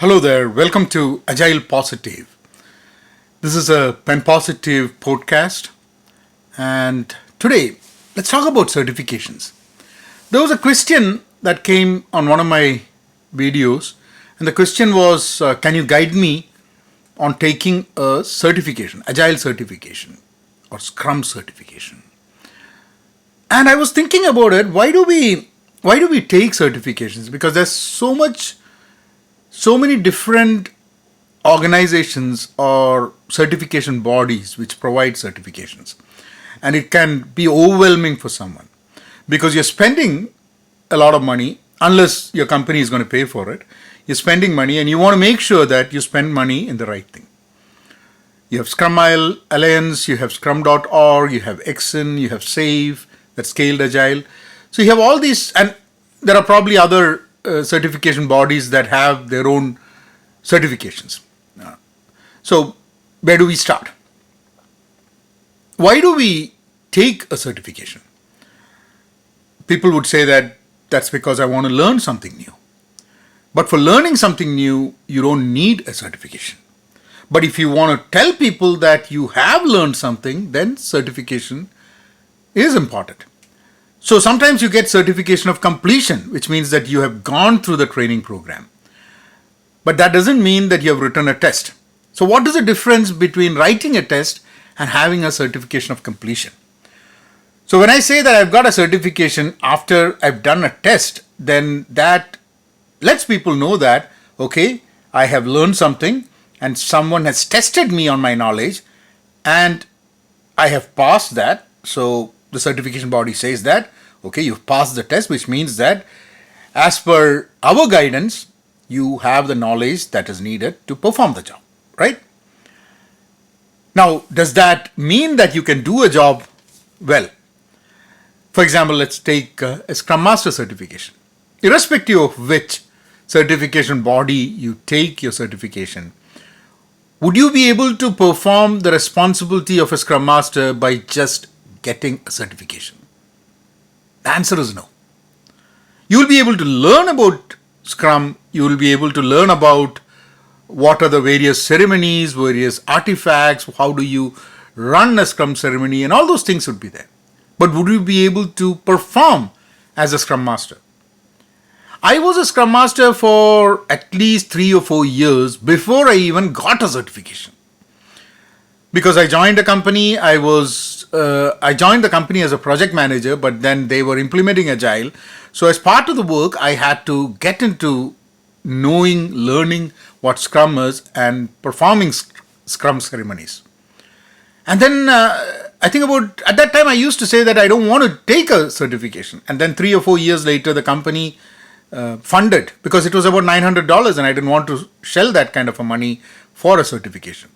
Hello there, welcome to Agile Positive. This is a Pen Positive podcast, and today let's talk about certifications. There was a question that came on one of my videos, and the question was can you guide me on taking a certification, Agile certification or Scrum certification? And I was thinking about it, why do we take certifications? Because there's so many different organizations or certification bodies which provide certifications, and it can be overwhelming for someone because you're spending a lot of money. Unless your company is going to pay for it, you're spending money and you want to make sure that you spend money in the right thing. You have Scrum Alliance, you have scrum.org, you have Exin, you have Save, that's Scaled Agile. So you have all these, and there are probably other certification bodies that have their own certifications. So, where do we start? Why do we take a certification? People would say that that's because I want to learn something new. But for learning something new, you don't need a certification. But if you want to tell people that you have learned something, then certification is important. So sometimes you get certification of completion, which means that you have gone through the training program. But that doesn't mean that you have written a test. So what is the difference between writing a test and having a certification of completion? So when I say that I've got a certification after I've done a test, then that lets people know that, okay, I have learned something and someone has tested me on my knowledge and I have passed that. So the certification body says that, okay, you've passed the test, which means that as per our guidance, you have the knowledge that is needed to perform the job, right? Now, does that mean that you can do a job well? For example, let's take a Scrum Master certification. Irrespective of which certification body you take your certification, would you be able to perform the responsibility of a Scrum Master by just getting a certification? The answer is no. You will be able to learn about Scrum, you will be able to learn about what are the various ceremonies, various artifacts, how do you run a Scrum ceremony, and all those things would be there. But would you be able to perform as a Scrum Master? I was a Scrum Master for at least 3 or 4 years before I even got a certification. Because I joined a company, I joined the company as a project manager, but then they were implementing Agile. So as part of the work, I had to get into learning what Scrum is and performing Scrum ceremonies. And then I think at that time I used to say that I don't want to take a certification. And then 3 or 4 years later, the company funded, because it was about $900 and I didn't want to shell that kind of a money for a certification.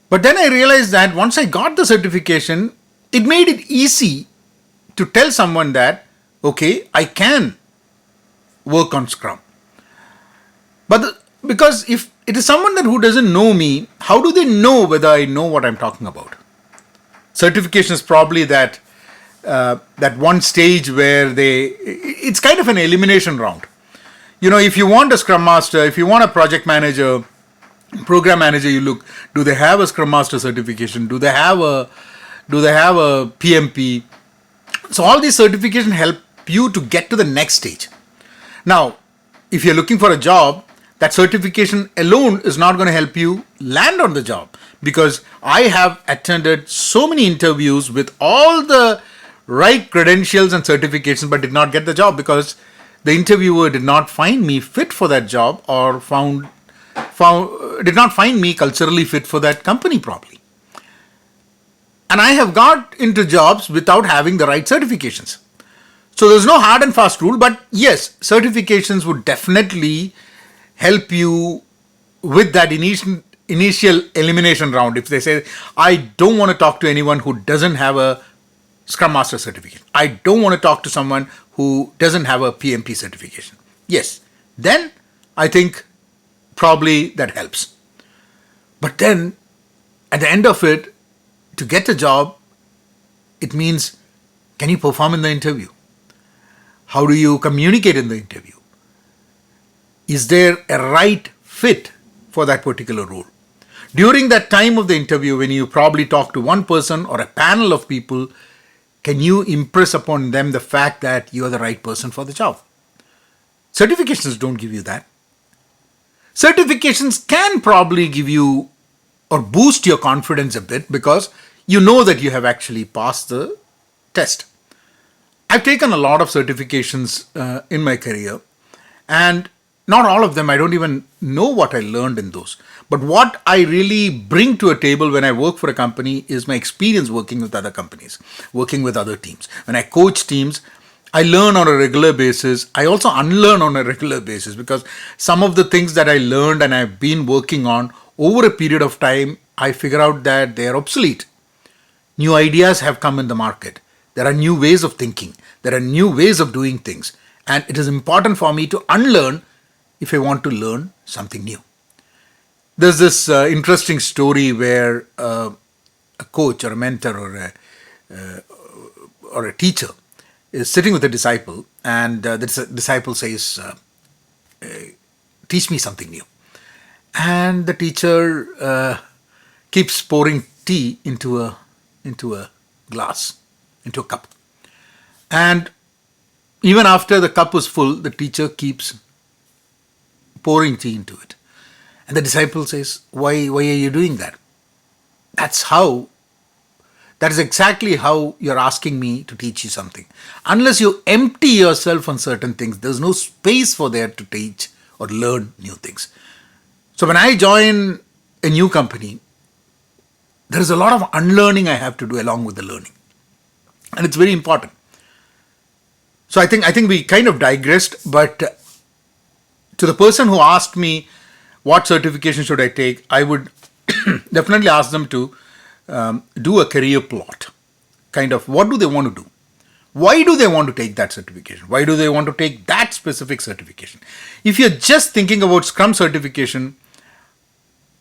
But then I realized that once I got the certification, it made it easy to tell someone that, okay, I can work on Scrum. But because if it is someone who doesn't know me, how do they know whether I know what I'm talking about? Certification is probably that one stage where it's kind of an elimination round. If you want a Scrum Master, if you want a project manager, program manager, you look, do they have a Scrum Master certification? Do they have a PMP? So all these certifications help you to get to the next stage. Now, if you're looking for a job, that certification alone is not going to help you land on the job, because I have attended so many interviews with all the right credentials and certifications but did not get the job because the interviewer did not find me fit for that job or did not find me culturally fit for that company probably. And I have got into jobs without having the right certifications. So there's no hard and fast rule, but yes, certifications would definitely help you with that initial elimination round. If they say, I don't want to talk to anyone who doesn't have a Scrum Master certificate, I don't want to talk to someone who doesn't have a PMP certification. Yes, then I think probably that helps. But then at the end of it, to get a job, it means, can you perform in the interview? How do you communicate in the interview? Is there a right fit for that particular role? During that time of the interview, when you probably talk to one person or a panel of people, can you impress upon them the fact that you are the right person for the job? Certifications don't give you that. Certifications can probably give you or boost your confidence a bit because you know that you have actually passed the test. I've taken a lot of certifications in my career, and not all of them, I don't even know what I learned in those. But what I really bring to a table when I work for a company is my experience working with other companies, working with other teams. When I coach teams, I learn on a regular basis. I also unlearn on a regular basis because some of the things that I learned and I've been working on over a period of time, I figure out that they are obsolete. New ideas have come in the market. There are new ways of thinking. There are new ways of doing things. And it is important for me to unlearn if I want to learn something new. There's this interesting story where a coach or a mentor or a teacher is sitting with a disciple, and the disciple says, teach me something new. And the teacher keeps pouring tea into a glass, into a cup. And even after the cup is full, the teacher keeps pouring tea into it. And the disciple says, why are you doing that? That is exactly how you're asking me to teach you something. Unless you empty yourself on certain things, there's no space for there to teach or learn new things. So when I join a new company, there is a lot of unlearning I have to do along with the learning. And it's very important. So I think we kind of digressed, but to the person who asked me what certification should I take, I would definitely ask them to do a career plot. Kind of, what do they want to do? Why do they want to take that certification? Why do they want to take that specific certification? If you're just thinking about Scrum certification,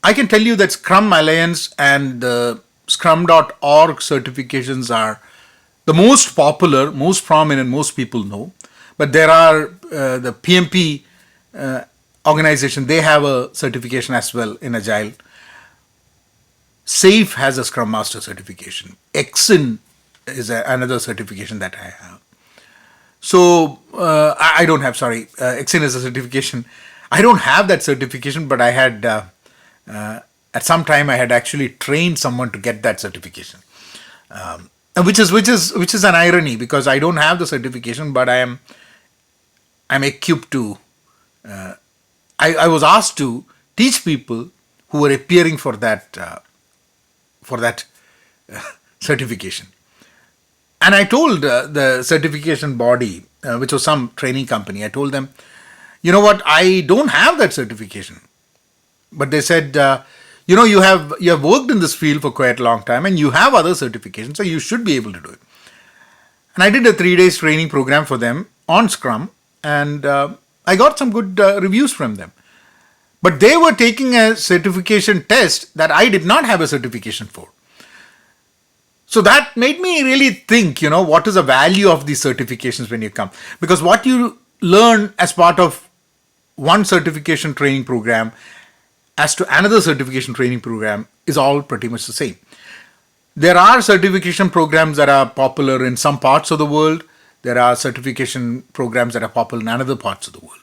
I can tell you that Scrum Alliance and the Scrum.org certifications are the most popular, most prominent, most people know. But there are the PMP organization, they have a certification as well in Agile. SAFE has a Scrum Master certification. Exin is another certification that I have. So, I don't have, Exin is a certification. I don't have that certification, but I had, at some time I had actually trained someone to get that certification. Which is an irony because I don't have the certification, but I'm equipped to, I was asked to teach people who were appearing for that certification. And I told the certification body, which was some training company, I told them, you know what, I don't have that certification. But they said, you have worked in this field for quite a long time and you have other certifications, so you should be able to do it. And I did a 3-day training program for them on Scrum, and I got some good reviews from them. But they were taking a certification test that I did not have a certification for. So that made me really think, what is the value of these certifications when you come? Because what you learn as part of one certification training program as to another certification training program is all pretty much the same. There are certification programs that are popular in some parts of the world. There are certification programs that are popular in other parts of the world.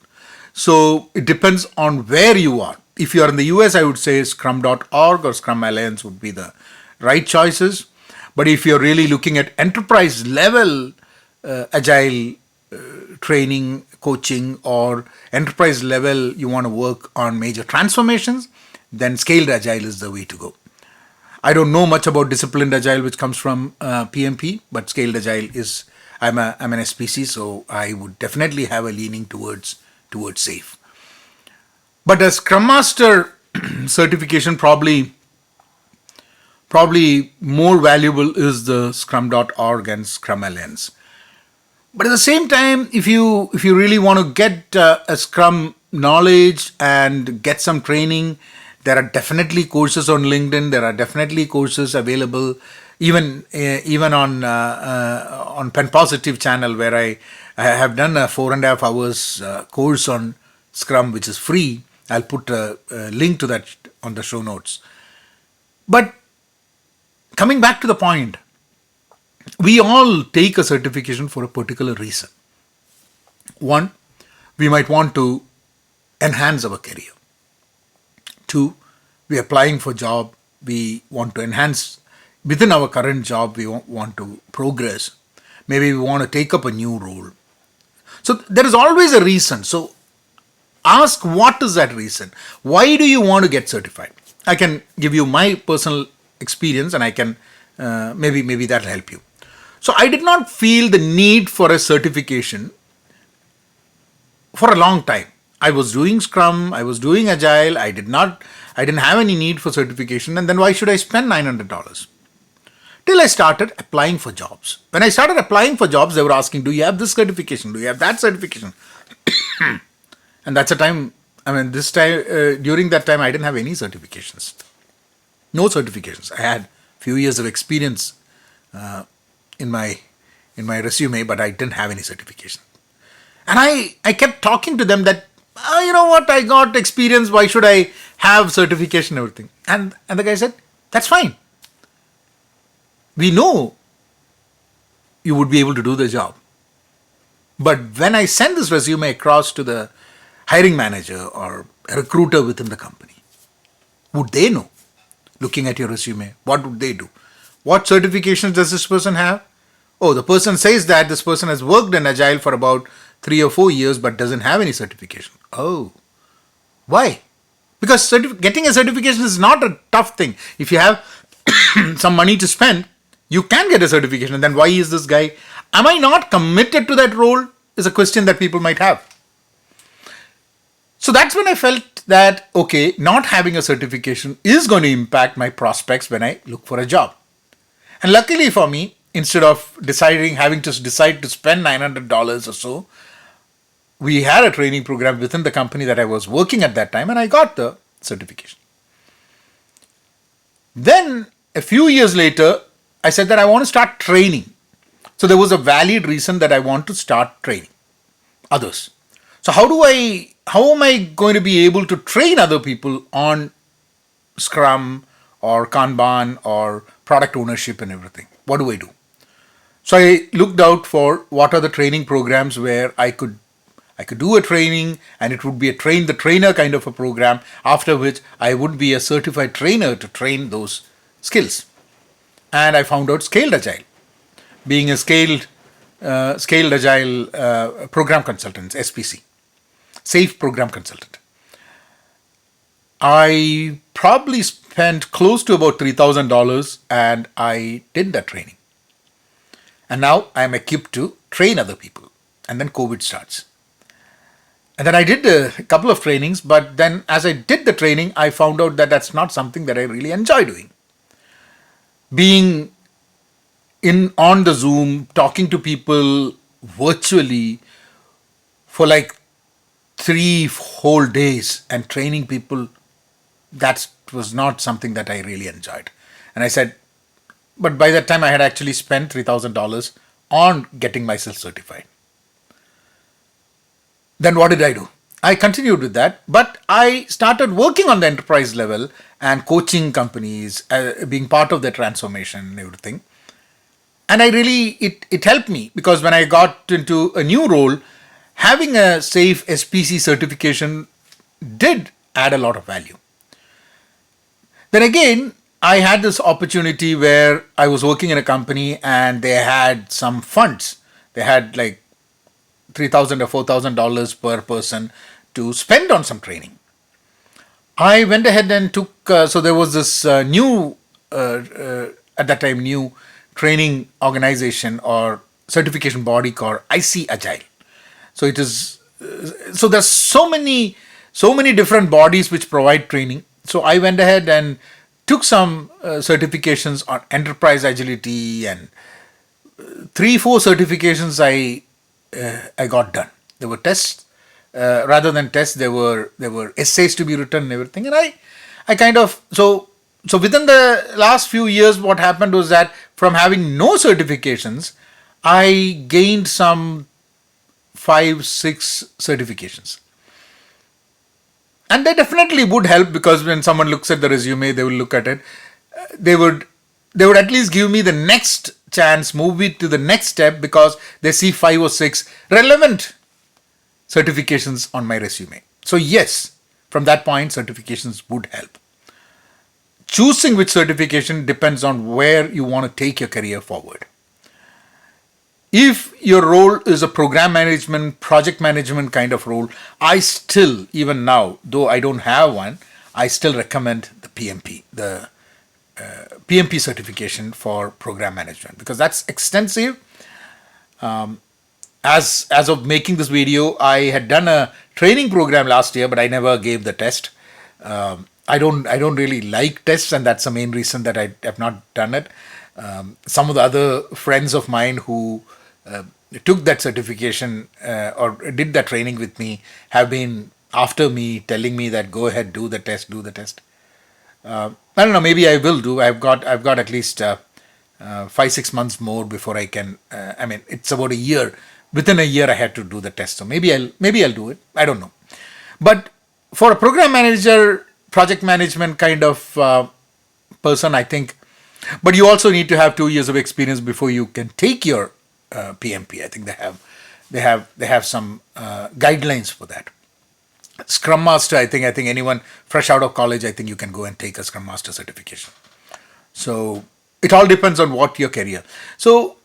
So it depends on where you are. If you are in the US, I would say Scrum.org or Scrum Alliance would be the right choices. But if you're really looking at enterprise level Agile training, coaching, or enterprise level, you want to work on major transformations, then Scaled Agile is the way to go. I don't know much about Disciplined Agile, which comes from PMP, but Scaled Agile is, I'm an SPC, so I would definitely have a leaning towards SAFE. But a Scrum Master certification probably more valuable is the Scrum.org and Scrum Alliance. But at the same time, if you really want to get a Scrum knowledge and get some training, there are definitely courses on LinkedIn. There are definitely courses available, even on Pen Positive channel, where I have done a 4.5 hours course on Scrum, which is free. I'll put a link to that on the show notes. But coming back to the point, we all take a certification for a particular reason. One, we might want to enhance our career. Two, we're applying for job. We want to enhance within our current job. We want to progress. Maybe we want to take up a new role. So there is always a reason. So ask, what is that reason? Why do you want to get certified? I can give you my personal experience, and I can maybe that'll help you. So I did not feel the need for a certification for a long time. I was doing Scrum, I was doing Agile. I didn't have any need for certification. And then why should I spend $900? Till I started applying for jobs. When I started applying for jobs, they were asking, do you have this certification? Do you have that certification? And that's a time, this time, during that time, I didn't have any certifications. No certifications. I had few years of experience in my resume, but I didn't have any certification. And I kept talking to them that, you know what, I got experience, why should I have certification and everything? And the guy said, that's fine. We know you would be able to do the job. But when I send this resume across to the hiring manager or a recruiter within the company, would they know? Looking at your resume, what would they do? What certifications does this person have? Oh, the person says that this person has worked in Agile for about 3 or 4 years but doesn't have any certification. Oh, why? Because getting a certification is not a tough thing. If you have some money to spend, you can get a certification. And then why is this guy? Am I not committed to that role? Is a question that people might have. So that's when I felt that, okay, not having a certification is going to impact my prospects when I look for a job. And luckily for me, instead of having to decide to spend $900 or so, we had a training program within the company that I was working at that time, and I got the certification. Then a few years later, I said that I want to start training. So there was a valid reason that I want to start training others. So how am I going to be able to train other people on Scrum or Kanban or product ownership and everything? What do I do? So I looked out for what are the training programs where I could do a training, and it would be a train the trainer kind of a program, after which I would be a certified trainer to train those skills. And I found out Scaled Agile. Being a Scaled Agile program consultant, SPC, Safe Program Consultant. I probably spent close to about $3,000, and I did that training. And now I am equipped to train other people. And then COVID starts. And then I did a couple of trainings, but then as I did the training, I found out that that's not something that I really enjoy doing. Being on the Zoom, talking to people virtually for like 3 whole days and training people, that was not something that I really enjoyed. And I said, but by that time I had actually spent $3,000 on getting myself certified. Then what did I do? I continued with that, but I started working on the enterprise level and coaching companies, being part of the transformation and everything. And it helped me, because when I got into a new role, having a safe SPC certification did add a lot of value. Then again, I had this opportunity where I was working in a company and they had some funds. They had like $3,000 or $4,000 per person to spend on some training. I went ahead and took, so there was this new, at that time, new training organization or certification body called IC Agile. So it is, so there's so many different bodies which provide training. So I went ahead and took some certifications on enterprise agility, and 3-4 certifications I got done. There were tests. Rather than tests, there were essays to be written and everything. And I kind of, so within the last few years, what happened was that from having no certifications, I gained some 5-6 certifications. And they definitely would help, because when someone looks at the resume, they will look at it. They would they would at least give me the next chance, move it to the next step, because they see 5 or 6 relevant certifications on my resume. So yes, from that point, certifications would help. Choosing which certification depends on where you want to take your career forward. If your role is a program management, project management kind of role, I still, even now, though I don't have one, I still recommend the PMP, the PMP certification for program management, because that's extensive. As of making this video, I had done a training program last year, but I never gave the test. I don't really like tests, and that's the main reason that I have not done it. Some of the other friends of mine who took that certification or did that training with me have been after me, telling me that go ahead, do the test, do the test. I don't know. Maybe I will do. I've got at least 5-6 months more before I can. I mean, it's about a year. Within a year, I had to do the test. So maybe I'll do it. I don't know. But for a program manager, project management kind of person, I think. But you also need to have 2 years of experience before you can take your PMP. I think they have some guidelines for that. Scrum Master, I think anyone fresh out of college, I think you can go and take a Scrum Master certification. So it all depends on what your career. So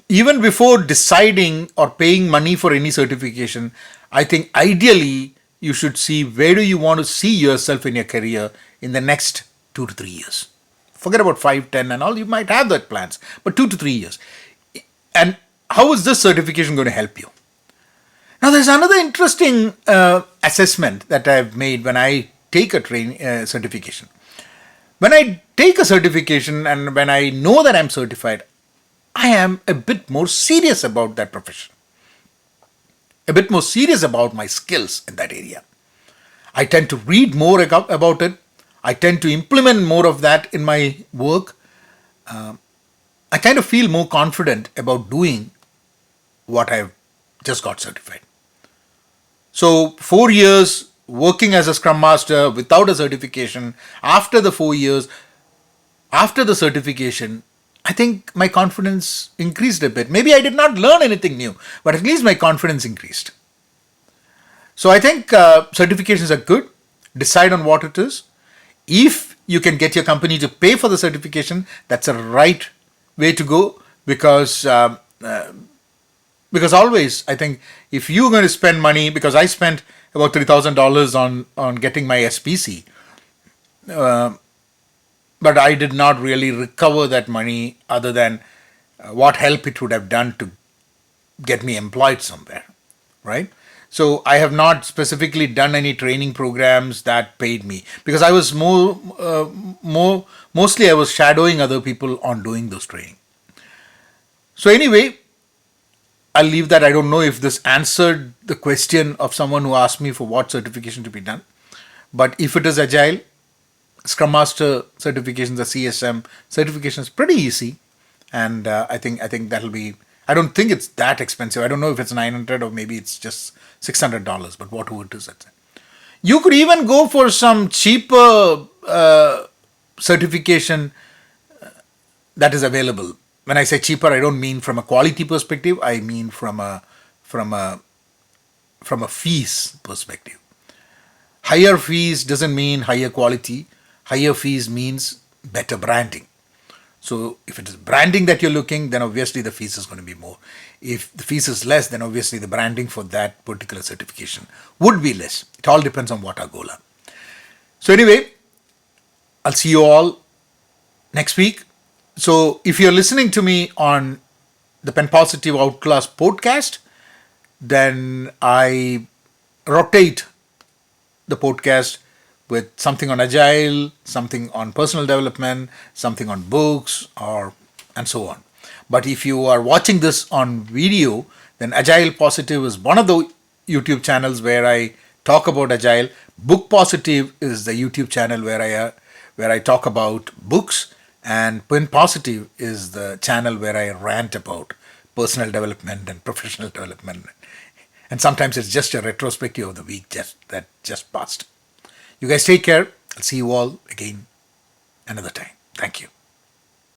even before deciding or paying money for any certification, I think ideally you should see where do you want to see yourself in your career in the next 2 to 3 years. Forget about 5, 10 and all, you might have that plans, but 2 to 3 years. And how is this certification going to help you? Now, there's another interesting assessment that I've made when I take a certification. When I take a certification and when I know that I'm certified, I am a bit more serious about that profession, a bit more serious about my skills in that area. I tend to read more about it. I tend to implement more of that in my work. I kind of feel more confident about doing what I've just got certified. So 4 years working as a Scrum Master without a certification, after the 4 years, after the certification, I think my confidence increased a bit. Maybe I did not learn anything new, but at least my confidence increased. So I think certifications are good. Decide on what it is. If you can get your company to pay for the certification, that's a right way to go, because always I think if you're going to spend money, because I spent about $3,000 on getting my SPC, but I did not really recover that money other than what help it would have done to get me employed somewhere, right? So I have not specifically done any training programs that paid me, because I was mostly I was shadowing other people on doing those training. So anyway, I'll leave that. I don't know if this answered the question of someone who asked me for what certification to be done. But if it is Agile, Scrum Master certifications, the CSM certification is pretty easy, and I think that'll be. I don't think it's that expensive. I don't know if it's $900 or maybe it's just $600. But whatever it is, that's it. You could even go for some cheaper certification that is available. When I say cheaper, I don't mean from a quality perspective. I mean from a fees perspective. Higher fees doesn't mean higher quality. Higher fees means better branding. So if it is branding that you're looking, then obviously the fees is going to be more. If the fees is less, then obviously the branding for that particular certification would be less. It all depends on what our goal are. So anyway, I'll see you all next week. So if you're listening to me on the Pen Positive Outclass podcast, then I rotate the podcast with something on Agile, something on personal development, something on books, and so on. But if you are watching this on video, then Agile Positive is one of the YouTube channels where I talk about Agile. Book Positive is the YouTube channel where I talk about books, and Pen Positive is the channel where I rant about personal development and professional development. And sometimes it's just a retrospective of the week that just passed. You guys take care. I'll see you all again another time.